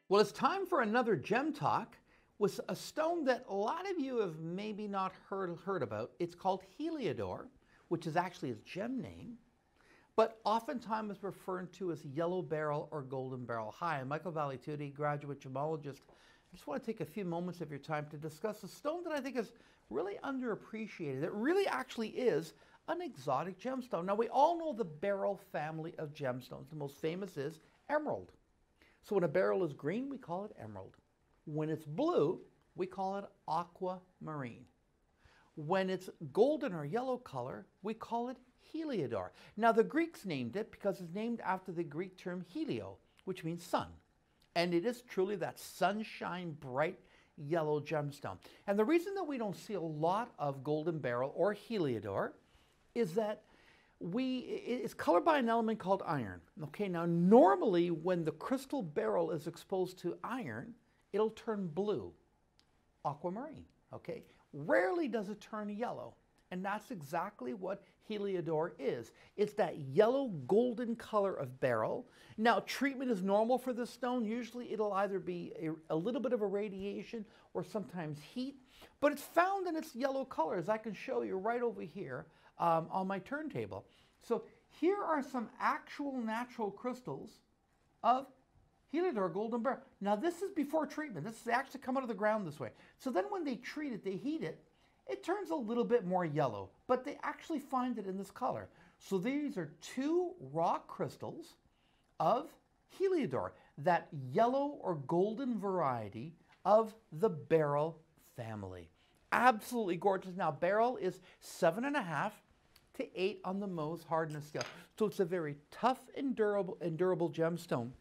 Well, it's time for another gem talk with a stone that a lot of you have maybe not heard about. It's called Heliodor, which is actually its gem name, but oftentimes is referred to as yellow beryl or golden beryl. Hi, I'm Michael Valitutti, graduate gemologist. I just want to take a few moments of your time to discuss a stone that I think is really underappreciated. It really actually is an exotic gemstone. Now, we all know the beryl family of gemstones. The most famous is emerald. So when a beryl is green, we call it emerald. When it's blue, we call it aquamarine. When it's golden or yellow color, we call it Heliodor. Now the Greeks named it because it's named after the Greek term helio, which means sun. And it is truly that sunshine, bright yellow gemstone. And the reason that we don't see a lot of golden beryl or Heliodor is that it's colored by an element called iron. Okay, now normally when the crystal beryl is exposed to iron, it'll turn blue, aquamarine, okay? Rarely does it turn yellow, and that's exactly what Heliodor is. It's that yellow golden color of beryl. Now, treatment is normal for this stone. Usually it'll either be a little bit of irradiation or sometimes heat, but it's found in its yellow colors. I can show you right over here on my turntable. So here are some actual natural crystals of Heliodor golden beryl. Now this is before treatment. This is actually come out of the ground this way. So then when they treat it, they heat it, it turns a little bit more yellow, but they actually find it in this color. So these are two raw crystals of Heliodor, that yellow or golden variety of the beryl family. Absolutely gorgeous. Now beryl is 7.5 to 8 on the Mohs hardness scale. So it's a very tough and durable gemstone.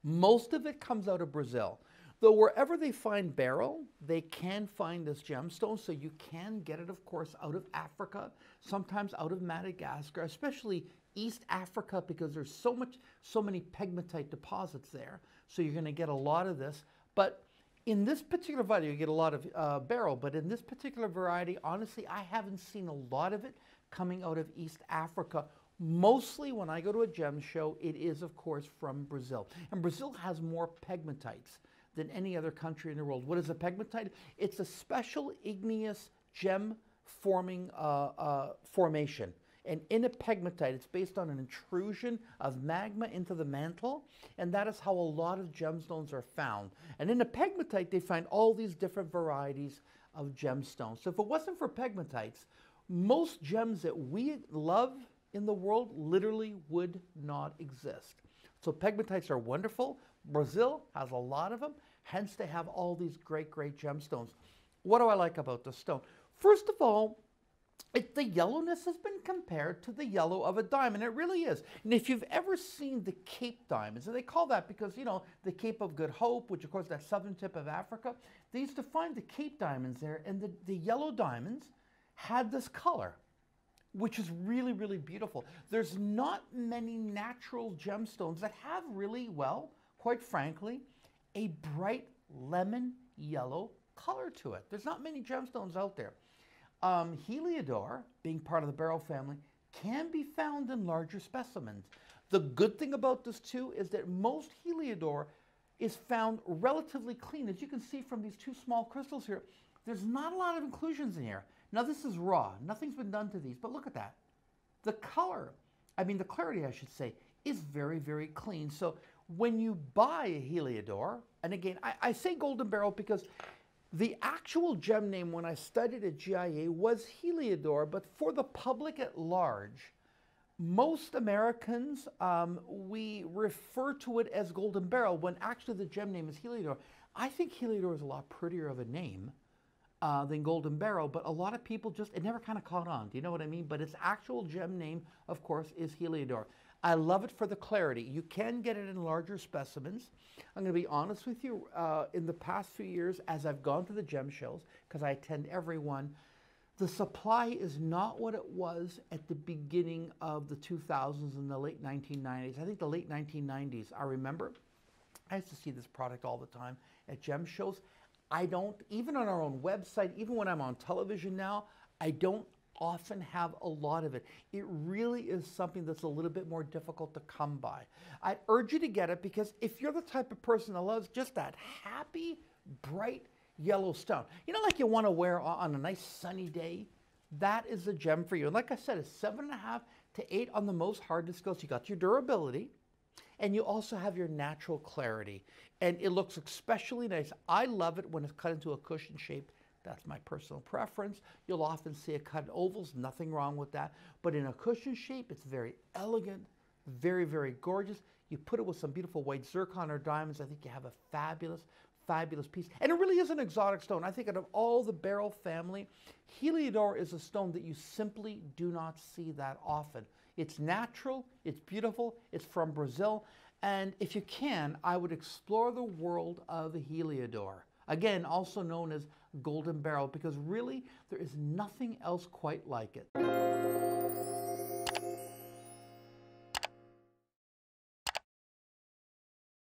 Most of it comes out of Brazil. Though wherever they find beryl, they can find this gemstone, so you can get it, of course, out of Africa, sometimes out of Madagascar, especially East Africa, because there's so many pegmatite deposits there. So you're going to get a lot of this. But in this particular variety, you get a lot of beryl, but in this particular variety, honestly, I haven't seen a lot of it coming out of East Africa. Mostly when I go to a gem show, it is, of course, from Brazil. And Brazil has more pegmatites than any other country in the world. What is a pegmatite? It's a special igneous gem-forming formation. And in a pegmatite, it's based on an intrusion of magma into the mantle, and that is how a lot of gemstones are found. And in a pegmatite, they find all these different varieties of gemstones. So if it wasn't for pegmatites, most gems that we love in the world literally would not exist. So pegmatites are wonderful. Brazil has a lot of them, hence they have all these great gemstones. What do I like about this stone? First of all, the yellowness has been compared to the yellow of a diamond. It really is. And if you've ever seen the Cape diamonds, and they call that because, you know, the Cape of Good Hope, which of course is that southern tip of Africa, they used to find the Cape diamonds there, and the yellow diamonds had this color, which is really, really beautiful. There's not many natural gemstones that have really, well, quite frankly, a bright lemon yellow color to it. There's not many gemstones out there. Heliodor, being part of the beryl family, can be found in larger specimens. The good thing about this too is that most Heliodor is found relatively clean. As you can see from these two small crystals here, there's not a lot of inclusions in here. Now this is raw, nothing's been done to these, but look at that. The color, the clarity I should say, is very, very clean. So when you buy a Heliodor, and again, I say golden beryl because the actual gem name when I studied at GIA was Heliodor, but for the public at large, most Americans, we refer to it as golden beryl when actually the gem name is Heliodor. I think Heliodor is a lot prettier of a name than golden beryl, but a lot of people it never kind of caught on. Do you know what I mean? But its actual gem name, of course, is Heliodor. I love it for the clarity. You can get it in larger specimens. I'm going to be honest with you, in the past few years, as I've gone to the gem shows, because I attend every one, the supply is not what it was at the beginning of the 2000s and the late 1990s. I think the late 1990s, I remember, I used to see this product all the time at gem shows. I don't, even on our own website, even when I'm on television now, I don't often have a lot of it. It really is something that's a little bit more difficult to come by. I urge you to get it because if you're the type of person that loves just that happy, bright yellow stone, you know, like you want to wear on a nice sunny day, that is a gem for you. And like I said, it's 7.5 to 8 on the most hardness scales. You got your durability, and you also have your natural clarity. And it looks especially nice. I love it when it's cut into a cushion shape. That's my personal preference. You'll often see it cut in ovals, nothing wrong with that. But in a cushion shape, it's very elegant, very, very gorgeous. You put it with some beautiful white zircon or diamonds, I think you have a fabulous, fabulous piece. And it really is an exotic stone. I think out of all the beryl family, Heliodor is a stone that you simply do not see that often. It's natural, it's beautiful, it's from Brazil, and if you can, I would explore the world of Heliodor. Again, also known as golden beryl, because really there is nothing else quite like it.